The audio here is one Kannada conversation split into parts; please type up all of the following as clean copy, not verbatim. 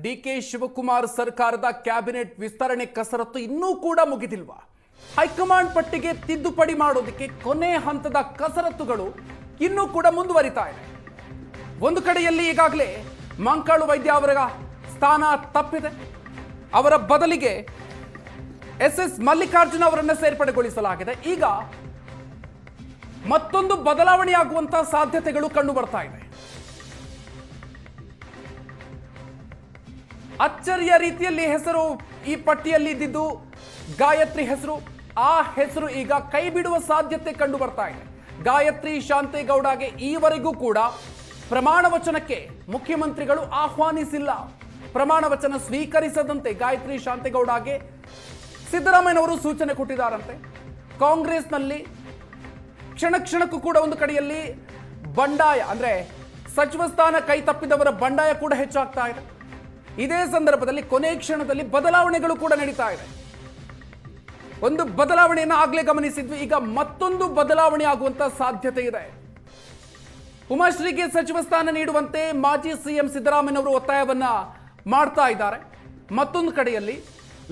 ಡಿಕೆ ಶಿವಕುಮಾರ್ ಸರ್ಕಾರದ ಕ್ಯಾಬಿನೆಟ್ ವಿಸ್ತರಣೆ ಕಸರತ್ತು ಇನ್ನೂ ಕೂಡ ಮುಗಿದಿಲ್ವಾ? ಹೈಕಮಾಂಡ್ ಪಟ್ಟಿಗೆ ತಿದ್ದುಪಡಿ ಮಾಡೋದಕ್ಕೆ ಕೊನೆ ಹಂತದ ಕಸರತ್ತುಗಳು ಇನ್ನೂ ಕೂಡ ಮುಂದುವರಿತಾ ಇದೆ. ಒಂದು ಕಡೆಯಲ್ಲಿ ಈಗಾಗಲೇ ಮಂಕಾಳು ವೈದ್ಯ ಅವರ ಸ್ಥಾನ ತಪ್ಪಿದೆ. ಅವರ ಬದಲಿಗೆ ಎಸ್ ಮಲ್ಲಿಕಾರ್ಜುನ ಅವರನ್ನು ಸೇರ್ಪಡೆಗೊಳಿಸಲಾಗಿದೆ. ಈಗ ಮತ್ತೊಂದು ಬದಲಾವಣೆಯಾಗುವಂತಹ ಸಾಧ್ಯತೆಗಳು ಕಂಡು ಬರ್ತಾ ಇದೆ. ಅಚ್ಚರಿಯ ರೀತಿಯಲ್ಲಿ ಹೆಸರು ಈ ಪಟ್ಟಿಯಲ್ಲಿ ಇದ್ದಿದ್ದು ಗಾಯತ್ರಿ ಹೆಸರು. ಆ ಹೆಸರು ಈಗ ಕೈ ಬಿಡುವ ಸಾಧ್ಯತೆ ಕಂಡು ಬರ್ತಾ ಇದೆ. ಗಾಯತ್ರಿ ಶಾಂತೇಗೌಡಗೆ ಈವರೆಗೂ ಕೂಡ ಪ್ರಮಾಣ ವಚನಕ್ಕೆ ಮುಖ್ಯಮಂತ್ರಿಗಳು ಆಹ್ವಾನಿಸಿಲ್ಲ. ಪ್ರಮಾಣ ವಚನ ಸ್ವೀಕರಿಸದಂತೆ ಗಾಯತ್ರಿ ಶಾಂತೇಗೌಡಗೆ ಸಿದ್ದರಾಮಯ್ಯನವರು ಸೂಚನೆ ಕೊಟ್ಟಿದ್ದಾರಂತೆ. ಕಾಂಗ್ರೆಸ್ನಲ್ಲಿ ಕ್ಷಣ ಕ್ಷಣಕ್ಕೂ ಕೂಡ ಒಂದು ಕಡೆಯಲ್ಲಿ ಬಂಡಾಯ, ಅಂದ್ರೆ ಸಚಿವ ಸ್ಥಾನ ಕೈ ತಪ್ಪಿದವರ ಬಂಡಾಯ ಕೂಡ ಹೆಚ್ಚಾಗ್ತಾ ಇದೆ. ಇದೇ ಸಂದರ್ಭದಲ್ಲಿ ಕೊನೆ ಕ್ಷಣದಲ್ಲಿ ಬದಲಾವಣೆಗಳು ಕೂಡ ನಡೀತಾ ಇದೆ. ಒಂದು ಬದಲಾವಣೆಯನ್ನು ಆಗ್ಲೇ ಗಮನಿಸಿದ್ವಿ, ಈಗ ಮತ್ತೊಂದು ಬದಲಾವಣೆ ಆಗುವಂತ ಸಾಧ್ಯತೆ ಇದೆ. ಉಮಾಶ್ರೀಗೆ ಸಚಿವ ಸ್ಥಾನ ನೀಡುವಂತೆ ಮಾಜಿ ಸಿಎಂ ಸಿದ್ದರಾಮಯ್ಯನವರು ಒತ್ತಾಯವನ್ನ ಮಾಡ್ತಾ ಇದ್ದಾರೆ. ಮತ್ತೊಂದು ಕಡೆಯಲ್ಲಿ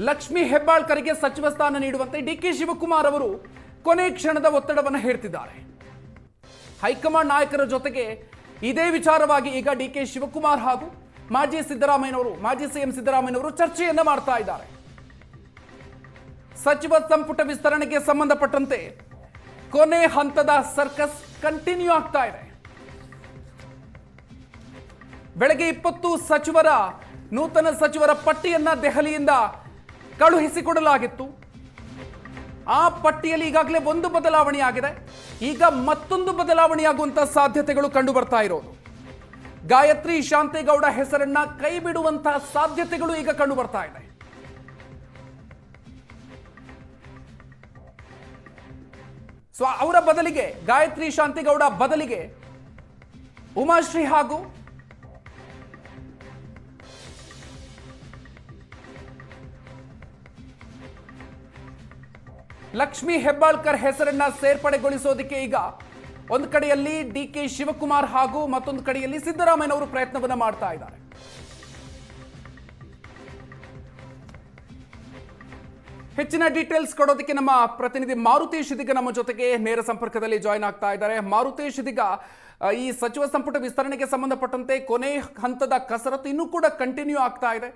ಲಕ್ಷ್ಮೀ ಹೆಬ್ಬಾಳ್ಕರ್ಗೆ ಸಚಿವ ಸ್ಥಾನ ನೀಡುವಂತೆ ಡಿಕೆ ಶಿವಕುಮಾರ್ ಅವರು ಕೊನೆ ಕ್ಷಣದ ಒತ್ತಡವನ್ನು ಹೇರ್ತಿದ್ದಾರೆ. ಹೈಕಮಾಂಡ್ ನಾಯಕರ ಜೊತೆಗೆ ಇದೇ ವಿಚಾರವಾಗಿ ಈಗ ಡಿಕೆ ಶಿವಕುಮಾರ್ ಹಾಗೂ ಮಾಜಿ ಸಿಎಂ ಸಿದ್ದರಾಮಯ್ಯನವರು ಚರ್ಚೆಯನ್ನ ಮಾಡ್ತಾ ಇದ್ದಾರೆ. ಸಚಿವ ಸಂಪುಟ ವಿಸ್ತರಣೆಗೆ ಸಂಬಂಧಪಟ್ಟಂತೆ ಕೊನೆ ಹಂತದ ಸರ್ಕಸ್ ಕಂಟಿನ್ಯೂ ಆಗ್ತಾ ಇದೆ. ಬೆಳಗ್ಗೆ 20 ನೂತನ ಸಚಿವರ ಪಟ್ಟಿಯನ್ನ ದೆಹಲಿಯಿಂದ ಕಳುಹಿಸಿಕೊಡಲಾಗಿತ್ತು. ಆ ಪಟ್ಟಿಯಲ್ಲಿ ಈಗಾಗಲೇ ಒಂದು ಬದಲಾವಣೆ ಆಗಿದೆ. ಈಗ ಮತ್ತೊಂದು ಬದಲಾವಣೆಯಾಗುವಂತಹ ಸಾಧ್ಯತೆಗಳು ಕಂಡು ಬರ್ತಾ ಇರೋದು. ಗಾಯತ್ರಿ ಶಾಂತೇಗೌಡ ಹೆಸರನ್ನ ಕೈ ಬಿಡುವಂತಹ ಸಾಧ್ಯತೆಗಳು ಈಗ ಕಂಡು ಬರ್ತಾ ಇದೆ. ಸೊ ಅವರ ಬದಲಿಗೆ ಗಾಯತ್ರಿ ಶಾಂತೇಗೌಡ ಬದಲಿಗೆ ಉಮಾಶ್ರೀ ಹಾಗೂ ಲಕ್ಷ್ಮೀ ಹೆಬ್ಬಾಳ್ಕರ್ ಹೆಸರನ್ನ ಸೇರ್ಪಡೆಗೊಳಿಸೋದಕ್ಕೆ ಈಗ ಒಂದು ಕಡೆಯಲ್ಲಿ ಡಿಕೆ ಶಿವಕುಮಾರ್ ಹಾಗೂ ಮತ್ತೊಂದು ಕಡೆಯಲ್ಲಿ ಸಿದ್ದರಾಮಯ್ಯನವರು ಪ್ರಯತ್ನವನ್ನ ಮಾಡ್ತಾ ಇದ್ದಾರೆ. ಹೆಚ್ಚಿನ ಡೀಟೇಲ್ಸ್ ಕೊಡೋದಕ್ಕೆ ನಮ್ಮ ಪ್ರತಿನಿಧಿ ಮಾರುತೇಶ್ ಇದೀಗ ನಮ್ಮ ಜೊತೆಗೆ ನೇರ ಸಂಪರ್ಕದಲ್ಲಿ ಜಾಯಿನ್ ಆಗ್ತಾ ಇದ್ದಾರೆ. ಮಾರುತೇಶ್, ಇದೀಗ ಈ ಸಚಿವ ಸಂಪುಟ ವಿಸ್ತರಣೆಗೆ ಸಂಬಂಧಪಟ್ಟಂತೆ ಕೊನೆ ಹಂತದ ಕಸರತ್ತು ಇನ್ನೂ ಕೂಡ ಕಂಟಿನ್ಯೂ ಆಗ್ತಾ ಇದೆ.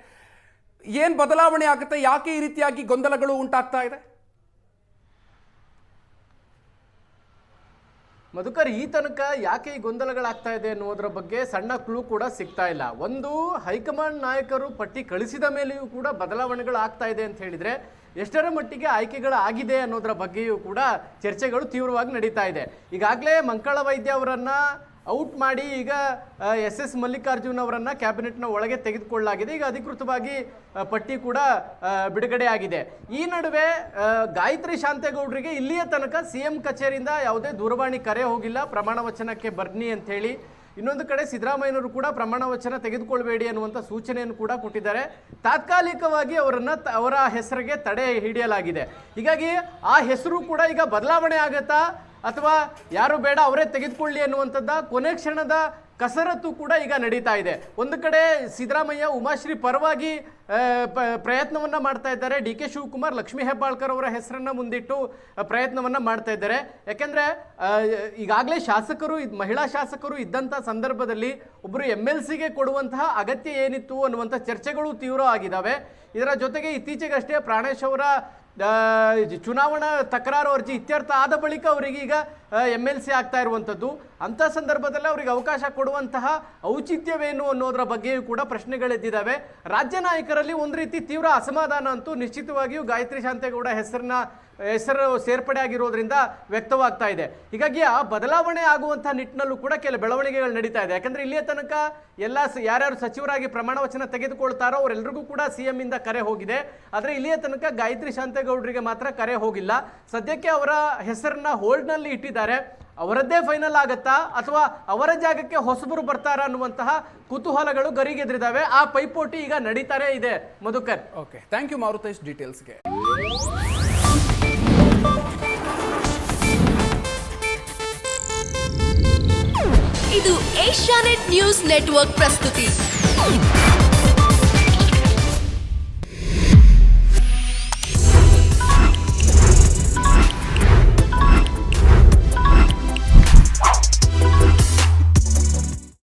ಏನ್ ಬದಲಾವಣೆ ಆಗುತ್ತೆ? ಯಾಕೆ ಈ ರೀತಿಯಾಗಿ ಗೊಂದಲಗಳು ಉಂಟಾಗ್ತಾ ಇದೆ? ಮಧುಕರ್, ಈ ತನಕ ಯಾಕೆ ಈ ಗೊಂದಲಗಳಾಗ್ತಾ ಇದೆ ಅನ್ನೋದ್ರ ಬಗ್ಗೆ ಸಣ್ಣ ಕ್ಲೂ ಕೂಡ ಸಿಗ್ತಾ ಇಲ್ಲ. ಒಂದು, ಹೈಕಮಾಂಡ್ ನಾಯಕರು ಪಟ್ಟಿ ಕಳಿಸಿದ ಮೇಲೆಯೂ ಕೂಡ ಬದಲಾವಣೆಗಳು ಆಗ್ತಾ ಇದೆ ಅಂತ ಹೇಳಿದ್ರೆ ಎಷ್ಟರ ಮಟ್ಟಿಗೆ ಆಯ್ಕೆಗಳಾಗಿದೆ ಅನ್ನೋದ್ರ ಬಗ್ಗೆಯೂ ಕೂಡ ಚರ್ಚೆಗಳು ತೀವ್ರವಾಗಿ ನಡೀತಾ ಇದೆ. ಈಗಾಗಲೇ ಮಂಕಾಳ ವೈದ್ಯ ಅವರನ್ನ ಔಟ್ ಮಾಡಿ ಈಗ ಎಸ್ ಮಲ್ಲಿಕಾರ್ಜುನ್ ಅವರನ್ನ ಕ್ಯಾಬಿನೆಟ್ನ ಒಳಗೆ ತೆಗೆದುಕೊಳ್ಳಲಾಗಿದೆ. ಈಗ ಅಧಿಕೃತವಾಗಿ ಪಟ್ಟಿ ಕೂಡ ಬಿಡುಗಡೆ ಆಗಿದೆ. ಈ ನಡುವೆ ಗಾಯತ್ರಿ ಶಾಂತೇಗೌಡರಿಗೆ ಇಲ್ಲಿಯ ತನಕ ಸಿಎಂ ಕಚೇರಿಯಿಂದ ಯಾವುದೇ ದೂರವಾಣಿ ಕರೆ ಹೋಗಿಲ್ಲ ಪ್ರಮಾಣ ವಚನಕ್ಕೆ ಬರ್ನಿ ಅಂತ ಹೇಳಿ. ಇನ್ನೊಂದು ಕಡೆ ಸಿದ್ದರಾಮಯ್ಯನವರು ಕೂಡ ಪ್ರಮಾಣ ವಚನ ತೆಗೆದುಕೊಳ್ಬೇಡಿ ಅನ್ನುವಂಥ ಸೂಚನೆಯನ್ನು ಕೂಡ ಕೊಟ್ಟಿದ್ದಾರೆ. ತಾತ್ಕಾಲಿಕವಾಗಿ ಅವರ ಹೆಸರಿಗೆ ತಡೆ ಹಿಡಿಯಲಾಗಿದೆ. ಹೀಗಾಗಿ ಆ ಹೆಸರು ಕೂಡ ಈಗ ಬದಲಾವಣೆ ಆಗತ್ತಾ ಅಥವಾ ಯಾರು ಬೇಡ ಅವರೇ ತೆಗೆದುಕೊಳ್ಳಿ ಅನ್ನುವಂಥದ್ದ ಕೊನೆ ಕ್ಷಣದ ಕಸರತ್ತು ಕೂಡ ಈಗ ನಡೀತಾ ಇದೆ. ಒಂದು ಕಡೆ ಸಿದ್ದರಾಮಯ್ಯ ಉಮಾಶ್ರೀ ಪರವಾಗಿ ಪ್ರಯತ್ನವನ್ನ ಮಾಡ್ತಾ ಇದ್ದಾರೆ. ಡಿಕೆ ಶಿವಕುಮಾರ್ ಲಕ್ಷ್ಮೀ ಹೆಬ್ಬಾಳ್ಕರ್ ಅವರ ಹೆಸರನ್ನ ಮುಂದಿಟ್ಟು ಪ್ರಯತ್ನವನ್ನ ಮಾಡ್ತಾ ಇದ್ದಾರೆ. ಯಾಕೆಂದ್ರೆ ಈಗಾಗಲೇ ಮಹಿಳಾ ಶಾಸಕರು ಇದ್ದಂಥ ಸಂದರ್ಭದಲ್ಲಿ ಒಬ್ಬರು MLCಗೆ ಕೊಡುವಂತಹ ಅಗತ್ಯ ಏನಿತ್ತು ಅನ್ನುವಂಥ ಚರ್ಚೆಗಳು ತೀವ್ರ ಆಗಿದ್ದಾವೆ. ಇದರ ಜೊತೆಗೆ ಇತ್ತೀಚೆಗಷ್ಟೇ ಪ್ರಾಣೇಶ್ ಅವರ ಚುನಾವಣಾ ತಕರಾರು ಅರ್ಜಿ ಇತ್ಯರ್ಥ ಆದ ಬಳಿಕ ಅವರಿಗೆ ಈಗ MLC ಆಗ್ತಾ ಇರುವಂಥದ್ದು. ಅಂಥ ಸಂದರ್ಭದಲ್ಲಿ ಅವರಿಗೆ ಅವಕಾಶ ಕೊಡುವಂತಹ ಔಚಿತ್ಯವೇನು ಅನ್ನೋದರ ಬಗ್ಗೆಯೂ ಕೂಡ ಪ್ರಶ್ನೆಗಳೆದ್ದಿದ್ದಾವೆ. ರಾಜ್ಯ ನಾಯಕರಲ್ಲಿ ಒಂದು ರೀತಿ ತೀವ್ರ ಅಸಮಾಧಾನ ಅಂತೂ ನಿಶ್ಚಿತವಾಗಿಯೂ ಗಾಯತ್ರಿ ಶಾಂತೇಗೌಡ ಹೆಸರು ಸೇರ್ಪಡೆ ಆಗಿರೋದ್ರಿಂದ ವ್ಯಕ್ತವಾಗ್ತಾ ಇದೆ. ಹೀಗಾಗಿ ಆ ಬದಲಾವಣೆ ಆಗುವಂತಹ ನಿಟ್ಟಿನಲ್ಲೂ ಕೂಡ ಕೆಲ ಬೆಳವಣಿಗೆಗಳು ನಡೀತಾ ಇದೆ. ಯಾಕಂದ್ರೆ ಇಲ್ಲಿಯ ತನಕ ಯಾರ್ಯಾರು ಸಚಿವರಾಗಿ ಪ್ರಮಾಣ ವಚನ ತೆಗೆದುಕೊಳ್ತಾರೋ ಅವರೆಲ್ಲರಿಗೂ ಕೂಡ ಸಿಎಂ ಇಂದ ಕರೆ ಹೋಗಿದೆ. ಆದರೆ ಇಲ್ಲಿಯ ತನಕ ಗಾಯತ್ರಿ ಶಾಂತೇಗೌಡರಿಗೆ ಮಾತ್ರ ಕರೆ ಹೋಗಿಲ್ಲ. ಸದ್ಯಕ್ಕೆ ಅವರ ಹೆಸರನ್ನ ಹೋಲ್ಡ್ ನಲ್ಲಿ ಇಟ್ಟಿದ್ದಾರೆ. ಅವರದ್ದೇ ಫೈನಲ್ ಆಗತ್ತಾ ಅಥವಾ ಅವರ ಜಾಗಕ್ಕೆ ಹೊಸಬರು ಬರ್ತಾರಾ ಅನ್ನುವಂತಹ ಕುತೂಹಲಗಳು ಗರಿಗೆದ್ರಿದಾವೆ. ಆ ಪೈಪೋಟಿ ಈಗ ನಡೀತಾನೆ ಇದೆ. Madhukar, okay, thank you Marutesh ಡೀಟೇಲ್ಸ್ಗೆ. ಇದು ಏಷ್ಯಾನೆಟ್ ನ್ಯೂಸ್ ನೆಟ್ವರ್ಕ್ ಪ್ರಸ್ತುತಿ.